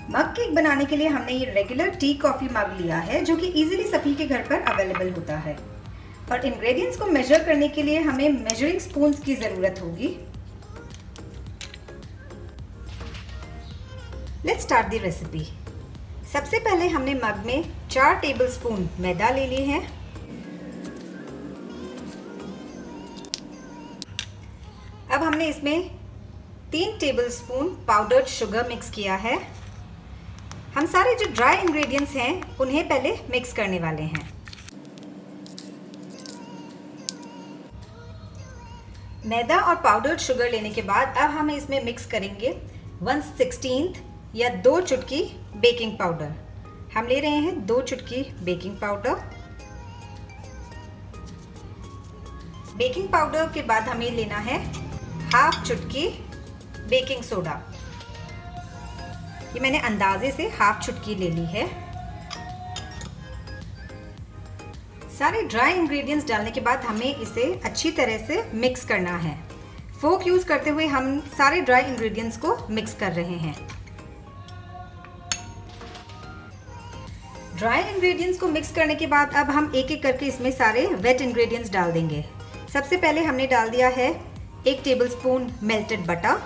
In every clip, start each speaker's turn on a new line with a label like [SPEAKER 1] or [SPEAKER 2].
[SPEAKER 1] मग cake बनाने के लिए हमने ये रेगुलर टी कॉफ़ी मग लिया है जो कि इजीली सभी के घर पर अवेलेबल होता है। और इंग्रेडिएंट्स को मेजर करने के लिए हमें मेजरिंग स्पून्स की ज़रूरत होगी। Let's start the recipe. सबसे पहले हमने मग में 4 टेबलस्पून मैदा ले लिए हैं। अब हमने इसमें 3 टेबलस्पून पाउडर्ड शुगर मिक्स किया है। हम सारे जो ड्राई इंग्रेडिएंट्स हैं उन्हें पहले मिक्स करने वाले हैं। मैदा और पाउडर्ड शुगर लेने के बाद अब हम इसमें मिक्स करेंगे 1/16 या 2 चुटकी बेकिंग पाउडर। हम ले रहे हैं 2 चुटकी बेकिंग पाउडर। बेकिंग पाउडर के बाद हमें लेना है 1/2 चुटकी बेकिंग सोडा। ये मैंने अंदाजे से 1/2 चुटकी ले ली है। सारे ड्राई इंग्रेडिएंट्स डालने के बाद हमें इसे अच्छी तरह से मिक्स करना है। फोक यूज करते हुए हम सारे ड्राई इंग्रेडिएंट्स को मिक्स कर रहे हैं। ड्राई इंग्रेडिएंट्स को मिक्स करने के बाद अब हम एक एक करके इसमें सारे वेट इंग्रेडिएंट्स डाल देंगे। सबसे पहले हमने डाल दिया है 1 टेबलस्पून मेल्टेड बटर,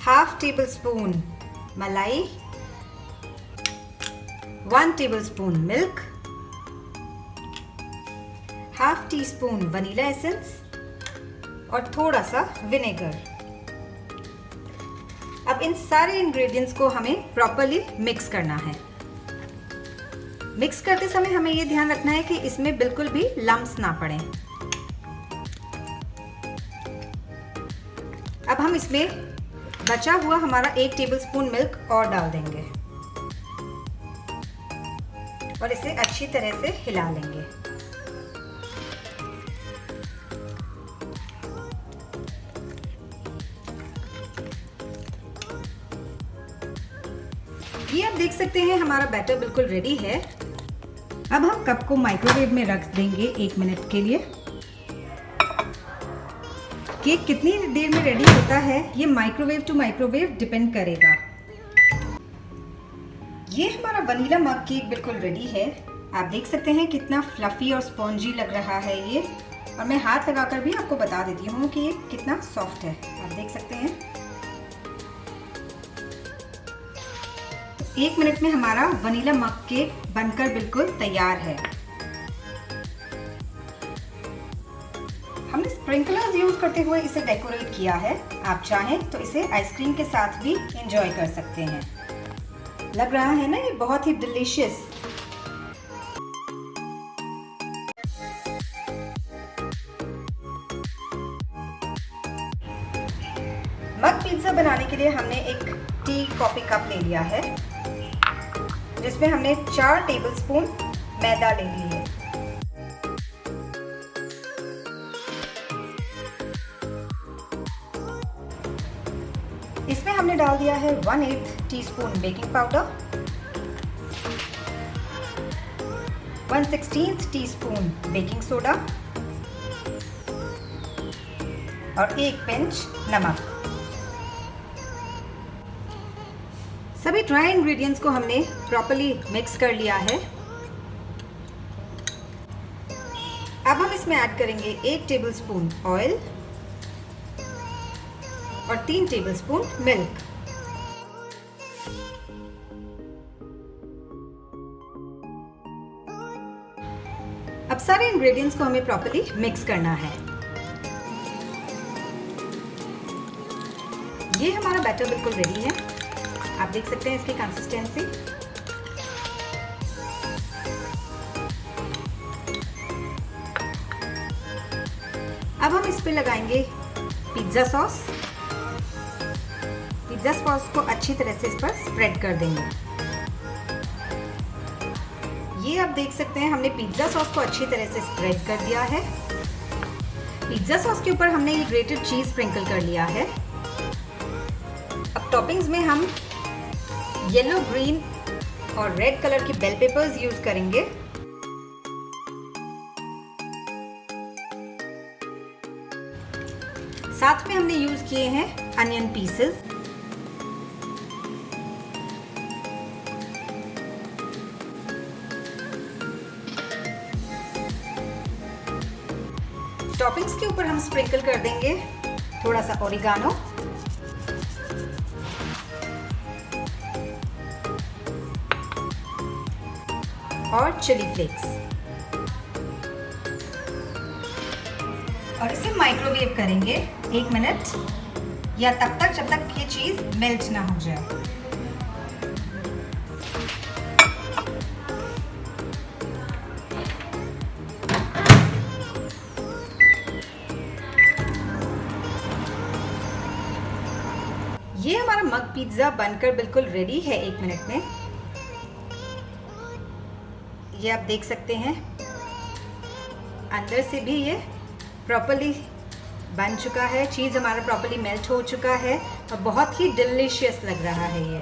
[SPEAKER 1] 1/2 टेबलस्पून मलाई, 1 tablespoon milk, 1/2 teaspoon vanilla essence और थोड़ा सा विनेगर। अब इन सारे इंग्रेडिएंट्स को हमें प्रॉपर्ली मिक्स करना है। मिक्स करते समय हमें ये ध्यान रखना है कि इसमें बिल्कुल भी लम्प्स ना पड़े। अब हम इसमें बचा हुआ हमारा 1 टेबलस्पून मिल्क और डाल देंगे और इसे अच्छी तरह से हिला लेंगे। ये आप देख सकते हैं हमारा बैटर बिल्कुल रेडी है। अब हम कप को माइक्रोवेव में रख देंगे 1 मिनट के लिए। केक कितनी देर में रेडी होता है ये माइक्रोवेव टू माइक्रोवेव डिपेंड करेगा। ये हमारा वनीला मग केक बिल्कुल रेडी है। आप देख सकते हैं कितना फ्लफी और स्पॉन्जी लग रहा है ये। और मैं हाथ लगाकर भी आपको बता देती हूँ कि ये कितना सॉफ्ट है। आप देख सकते हैं। तो 1 मिनट में हमारा वनीला मग केक बनकर बिल्कुल तैयार है। हमने स्प्रिंकलर्स यूज करते हुए इसे डेकोरेट किया है। आप चाहें तो इसे आइसक्रीम के साथ भी एंजॉय कर सकते हैं। लग रहा है ना ये बहुत ही डिलीशियस। मग पिज्जा बनाने के लिए हमने एक टी कॉफी कप ले लिया है जिसमें हमने 4 टेबलस्पून मैदा ले ली है। इसमें हमने डाल दिया है 1/8 teaspoon baking powder, 1/16 teaspoon baking soda और 1 पिंच नमक। सभी ड्राई इंग्रेडिएंट्स को हमने प्रॉपर्ली मिक्स कर लिया है। अब हम इसमें ऐड करेंगे 1 टेबलस्पून ऑयल और 3 टेबलस्पून मिल्क। अब सारे इंग्रेडिएंट्स को हमें प्रॉपर्ली मिक्स करना है। ये हमारा बैटर बिल्कुल रेडी है। आप देख सकते हैं इसकी कंसिस्टेंसी। अब हम इस पे लगाएंगे पिज्जा सॉस। पिज्जा सॉस को अच्छी तरह से इस पर स्प्रेड कर देंगे। ये आप देख सकते हैं हमने पिज्जा सॉस को अच्छी तरह से स्प्रेड कर दिया है। पिज्जा सॉस के ऊपर हमने ये ग्रेटेड चीज स्प्रिंकल कर लिया है। अब टॉपिंग्स में हम येलो, ग्रीन और रेड कलर के बेल पेपर्स यूज करेंगे। साथ में हमने यूज किए हैं अनियन पीसेस। टॉपिंग्स के ऊपर हम स्प्रिंकल कर देंगे थोड़ा सा ओरिगानो और चिली फ्लेक्स और इसे माइक्रोवेव करेंगे 1 मिनट या तब तक जब तक ये चीज मेल्ट ना हो जाए। ये हमारा मग पिज्ज़ा बनकर बिल्कुल रेडी है 1 मिनट में। ये आप देख सकते हैं अंदर से भी ये प्रॉपर्ली बन चुका है, चीज़ हमारा प्रॉपर्ली मेल्ट हो चुका है और बहुत ही डिलीशियस लग रहा है ये।